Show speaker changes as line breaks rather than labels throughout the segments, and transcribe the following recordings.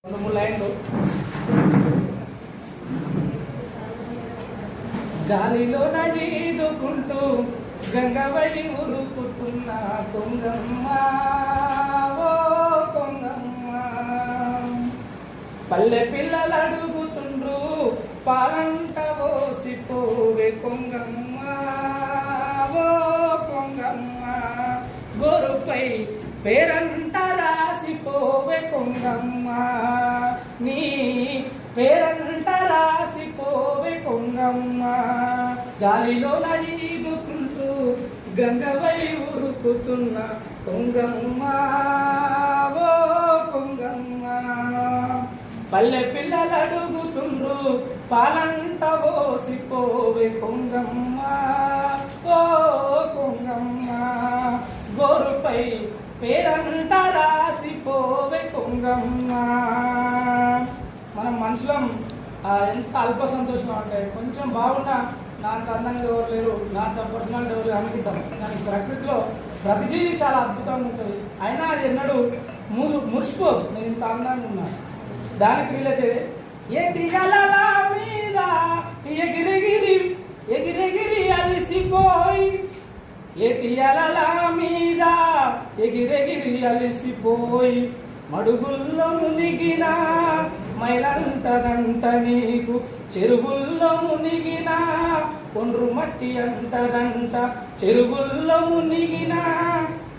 లైన్లు గాలిలో నజీదుకుంటూ గంగవై ఉరుకుతున్న కొంగమ్మ ఓ కొంగమ్మ పల్లె పిల్లలు అడుగుతుండ్రు పాలంట పోసిపోవే కొంగమ్మ ఓ కొంగమ్మ గోరుపై పేరంట రాసిపోవే కొంగమ్మ నీ పేరంట రాసిపోవే కొంగమ్మ గాలిలో నజీదుకుంటూ గంగవై ఉరుకుతున్న కొంగమ్మ ఓ కొంగమ్మ పల్లె పిల్లలు అడుగుతుండ్రు పాలంట పోసిపోవే కొంగమ్మ ఓ కొంగమ్మ గోరుపై పేరంట రాసిపోవే కొంగమ్మ. మనం మనుషులం ఎంత అల్ప సంతోషం అంటే కొంచెం బాగున్నా నాకు అందంగా ఎవరు లేరు, నాకు పర్సనాలిటీ ఎవరు అనుకుంటాం. కానీ ప్రకృతిలో ప్రతిజీవి చాలా అద్భుతంగా ఉంటుంది. అయినా అది ఎన్నడూ మురిసిపోదు. నేను ఇంత అందంగా ఉన్నా దానికి రిలేటెడ్ ఏంటి అలల మీద ఎగిరెగిరి ఎగిరెగిరి అలిసిపోయి ఏటి అలల మీద ఎగిరెగిరి అలిసిపోయి మడుగుల్లో మునిగిన మైలంటదంట నీకు చెరువుల్లో మునిగిన ఒండ్రు మట్టి అంటదంట చెరువుల్లో మునిగిన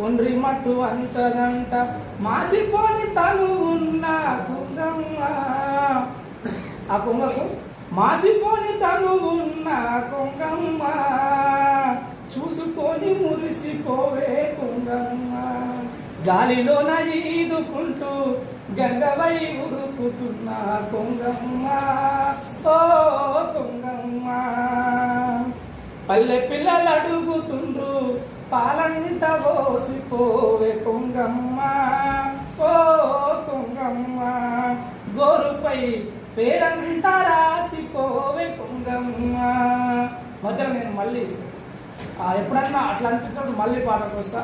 ఒండ్రి మట్టు అంటదంట మాసిపోని తను ఉన్న కొంగమ్మ ఆ కొంగకు మాసిపోని తను ఉన్న కొంగమ్మ చూసుకొని మురిసిపోవే కొంగమ్మ గాలిలో నజీదుకుంటూ గంగవై ఉరుకుతున్న కొంగమ్మ ఓ కొంగమ్మ పల్లె పిల్లలు అడుగుతుండ్రు పాలంట పోసిపోవే కొంగమ్మ ఓ కొంగమ్మ గోరుపై పేరంట రాసిపోవే కొంగమ్మ. మధ్యలో నేను మళ్ళీ ఎప్పుడన్నా అట్లా అనిపించినప్పుడు మళ్ళీ పాటకు వస్తా.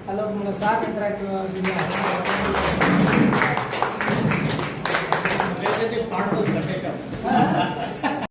హలో మన సార్ ఇంటరాక్టివ్ పాటలు